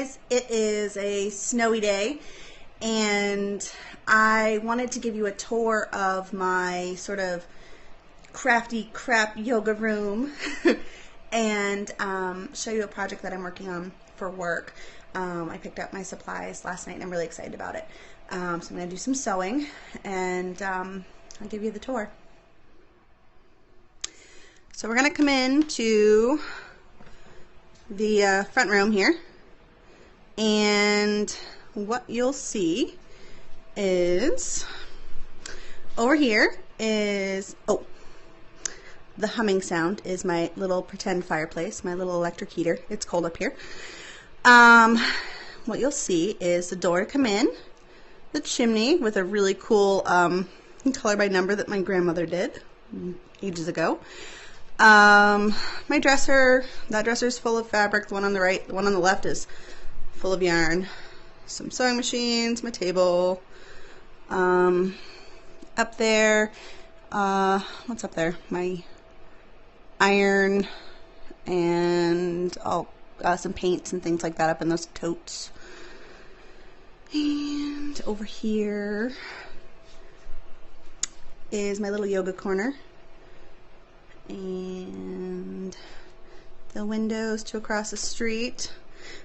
guys, it is a snowy day and I wanted to give you a tour of my sort of crafty crap yoga room and show you a project that I'm working on for work. I picked up my supplies last night and I'm really excited about it. So I'm going to do some sewing and I'll give you the tour. So we're going to come into the front room here, and what you'll see is over here is, oh, the humming sound is my little pretend fireplace, my little electric heater. It's cold up here. What you'll see is the door to come in, the chimney with a really cool color by number that my grandmother did ages ago. My dresser, that dresser is full of fabric. The one on the right, the one on the left is full of yarn. Some sewing machines, my table. Up there, what's up there? My iron and some paints and things like that up in those totes. And over here is my little yoga corner. And the windows to across the street.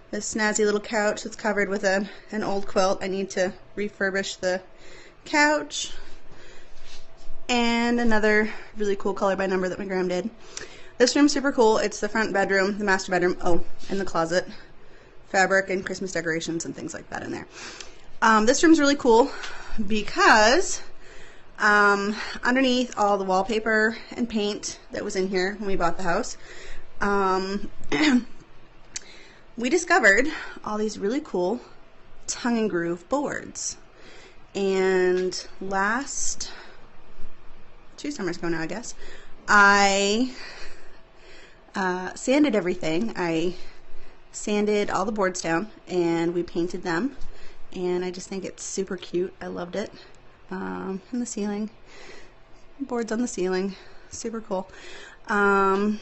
This snazzy little couch that's covered with an old quilt. I need to refurbish the couch. And another really cool color by number that my grandma did. This room's super cool. It's the front bedroom, the master bedroom. Oh, and the closet. Fabric and Christmas decorations and things like that in there. This room's really cool because underneath all the wallpaper and paint that was in here when we bought the house, we discovered all these really cool tongue and groove boards. And two summers ago now, I guess, I sanded everything. I sanded all the boards down and we painted them, and I just think it's super cute. I loved it. And the ceiling, boards on the ceiling, super cool. Oh,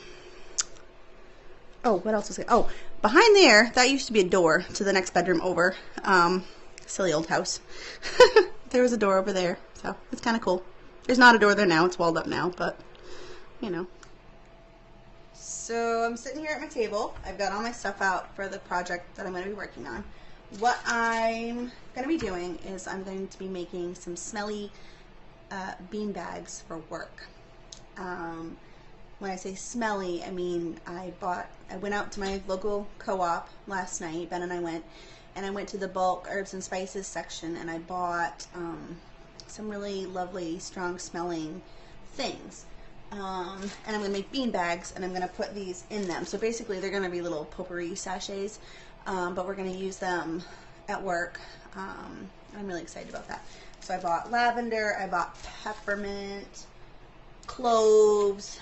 what else was it? Oh, behind there, that used to be a door to the next bedroom over. Silly old house. There was a door over there, so it's kind of cool. There's not a door there now, it's walled up now, but you know. So I'm sitting here at my table. I've got all my stuff out for the project that I'm going to be working on. What I'm going to be doing is I'm going to be making some smelly bean bags for work. When I say smelly, I mean I went out to my local co-op last night, Ben and I went to the bulk herbs and spices section, and I bought some really lovely, strong smelling things. And I'm going to make bean bags, and I'm going to put these in them. So basically they're going to be little potpourri sachets, but we're going to use them at work. I'm really excited about that. So I bought lavender, I bought peppermint, cloves,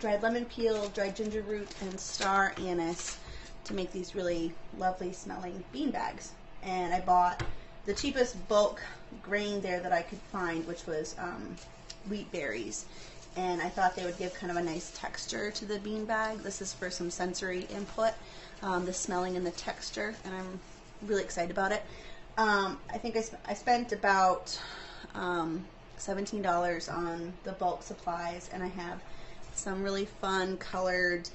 dried lemon peel, dried ginger root, and star anise to make these really lovely smelling bean bags. And I bought the cheapest bulk grain there that I could find, which was wheat berries, and I thought they would give kind of a nice texture to the bean bag. This is for some sensory input, the smelling and the texture, and I'm really excited about it. I think I spent about $17 on the bulk supplies, and I have some really fun colored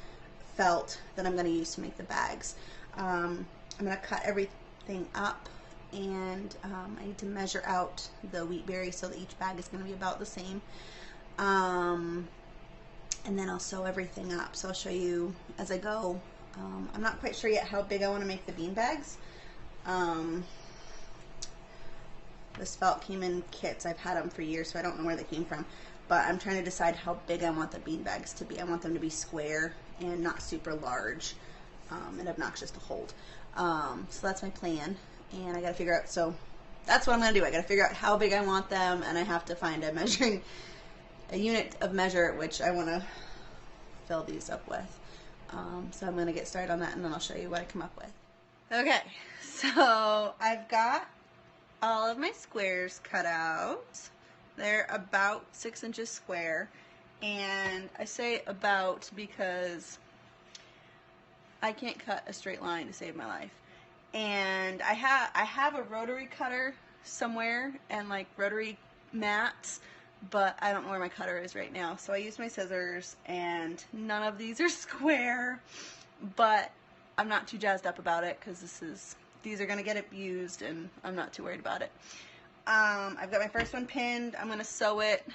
felt that I'm going to use to make the bags. I'm going to cut everything up, and I need to measure out the wheat berries so that each bag is going to be about the same. And then I'll sew everything up. So I'll show you as I go. I'm not quite sure yet how big I want to make the bean bags. This felt came in kits. I've had them for years, so I don't know where they came from. But I'm trying to decide how big I want the bean bags to be. I want them to be square and not super large and obnoxious to hold. So that's my plan. And I got to figure out, so that's what I'm going to do. I got to figure out how big I want them, and I have to find a unit of measure at which I want to fill these up with. So I'm going to get started on that, and then I'll show you what I come up with. Okay, so I've got all of my squares cut out. They're about 6 inches square, and I say about because I can't cut a straight line to save my life. And I have a rotary cutter somewhere and like rotary mats, but I don't know where my cutter is right now. So I use my scissors, and none of these are square, but I'm not too jazzed up about it because these are going to get abused, and I'm not too worried about it. I've got my first one pinned. I'm going to sew it.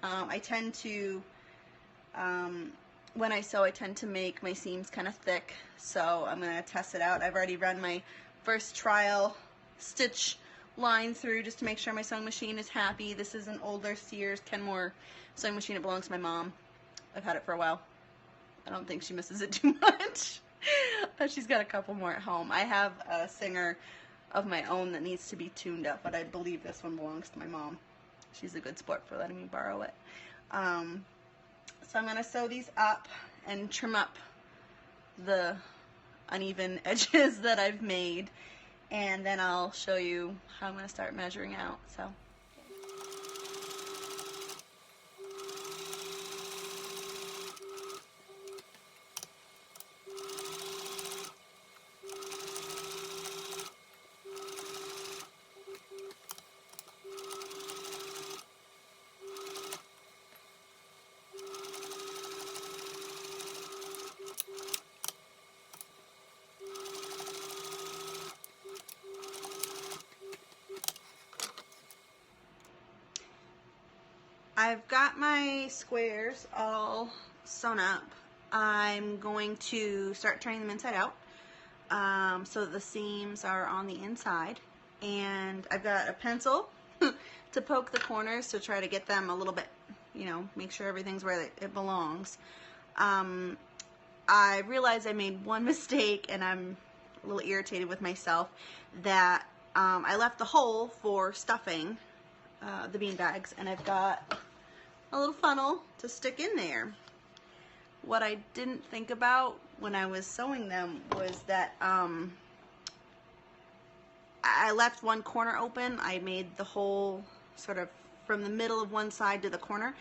I tend to, when I sew, I tend to make my seams kind of thick, so I'm going to test it out. I've already run my first trial stitch line through just to make sure my sewing machine is happy. This is an older Sears Kenmore sewing machine. It belongs to my mom. I've had it for a while. I don't think she misses it too much. She's got a couple more at home. I have a Singer of my own that needs to be tuned up, but I believe this one belongs to my mom. She's a good sport for letting me borrow it. So I'm going to sew these up and trim up the uneven edges that I've made, and then I'll show you how I'm going to start measuring out. So. I've got my squares all sewn up. I'm going to start turning them inside out so that the seams are on the inside. And I've got a pencil to poke the corners to try to get them a little bit, you know, make sure everything's where it belongs. I realized I made one mistake, and I'm a little irritated with myself that I left the hole for stuffing the bean bags, and I've got a little funnel to stick in there. What I didn't think about when I was sewing them was that I left one corner open. I made the hole sort of from the middle of one side to the corner,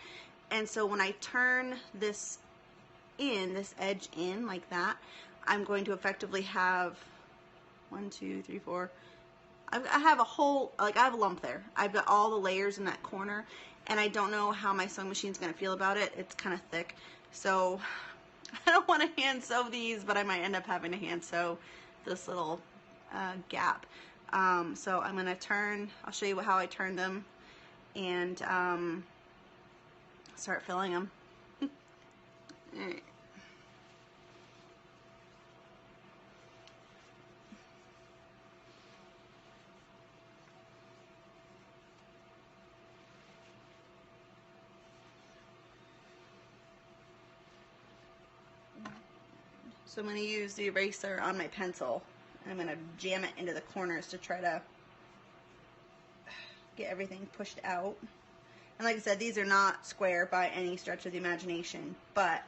and so when I turn this edge in like that, I'm going to effectively have 1, 2, 3, 4. I have a whole, like I have a lump there. I've got all the layers in that corner, and I don't know how my sewing machine's going to feel about it. It's kind of thick, so I don't want to hand sew these, but I might end up having to hand sew this little gap. So I'm going to turn, I'll show you how I turn them, and start filling them. All right. So I'm going to use the eraser on my pencil, and I'm going to jam it into the corners to try to get everything pushed out. And like I said, these are not square by any stretch of the imagination, but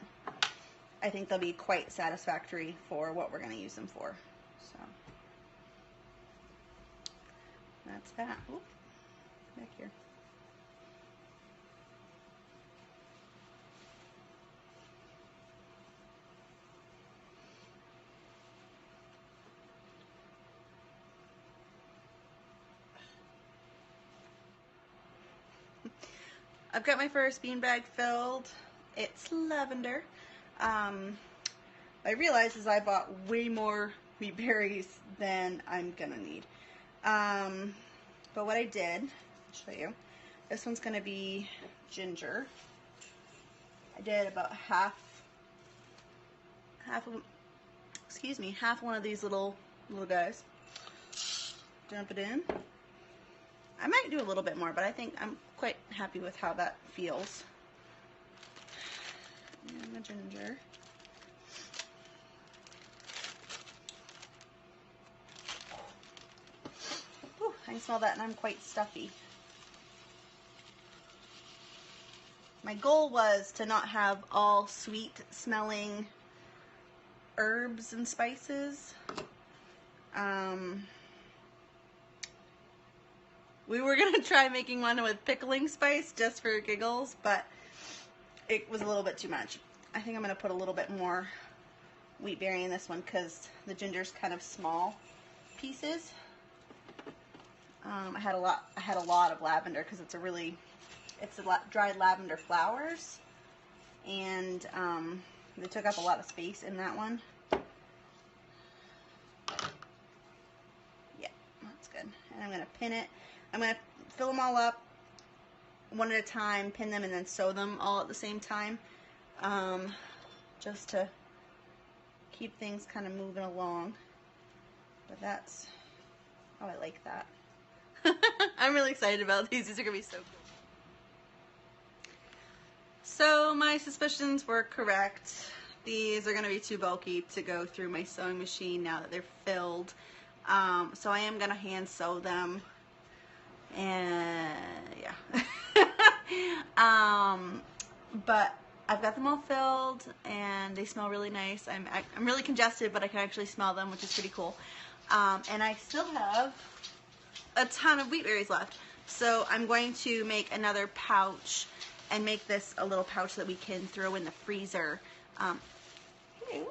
I think they'll be quite satisfactory for what we're going to use them for. So that's that. Oop, back here. I've got my first beanbag filled. It's lavender. I realized as I bought way more wheat berries than I'm gonna need. But what I did, I'll show you. This one's gonna be ginger. I did about half one of these little guys. Dump it in. I might do a little bit more, but I think I'm quite happy with how that feels. And the ginger. Whew, I can smell that, and I'm quite stuffy. My goal was to not have all sweet smelling herbs and spices. We were going to try making one with pickling spice just for giggles, but it was a little bit too much. I think I'm going to put a little bit more wheat berry in this one because the ginger's kind of small pieces. I had a lot of lavender because it's dried lavender flowers, and they took up a lot of space in that one. Yeah, that's good. And I'm gonna pin it. I'm gonna fill them all up one at a time, pin them, and then sew them all at the same time, just to keep things kind of moving along. But that's, oh, I like that. I'm really excited about these. These are gonna be so cool. So my suspicions were correct. These are gonna be too bulky to go through my sewing machine now that they're filled. So I am gonna hand sew them, and yeah. But I've got them all filled and they smell really nice. I'm really congested, but I can actually smell them, which is pretty cool. And I still have a ton of wheat berries left. So I'm going to make another pouch and make this a little pouch that we can throw in the freezer. I'm going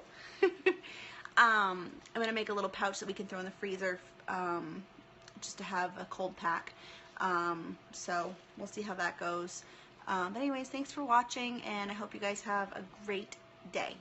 to make a little pouch that we can throw in the freezer just to have a cold pack. So we'll see how that goes. But anyways, thanks for watching, and I hope you guys have a great day.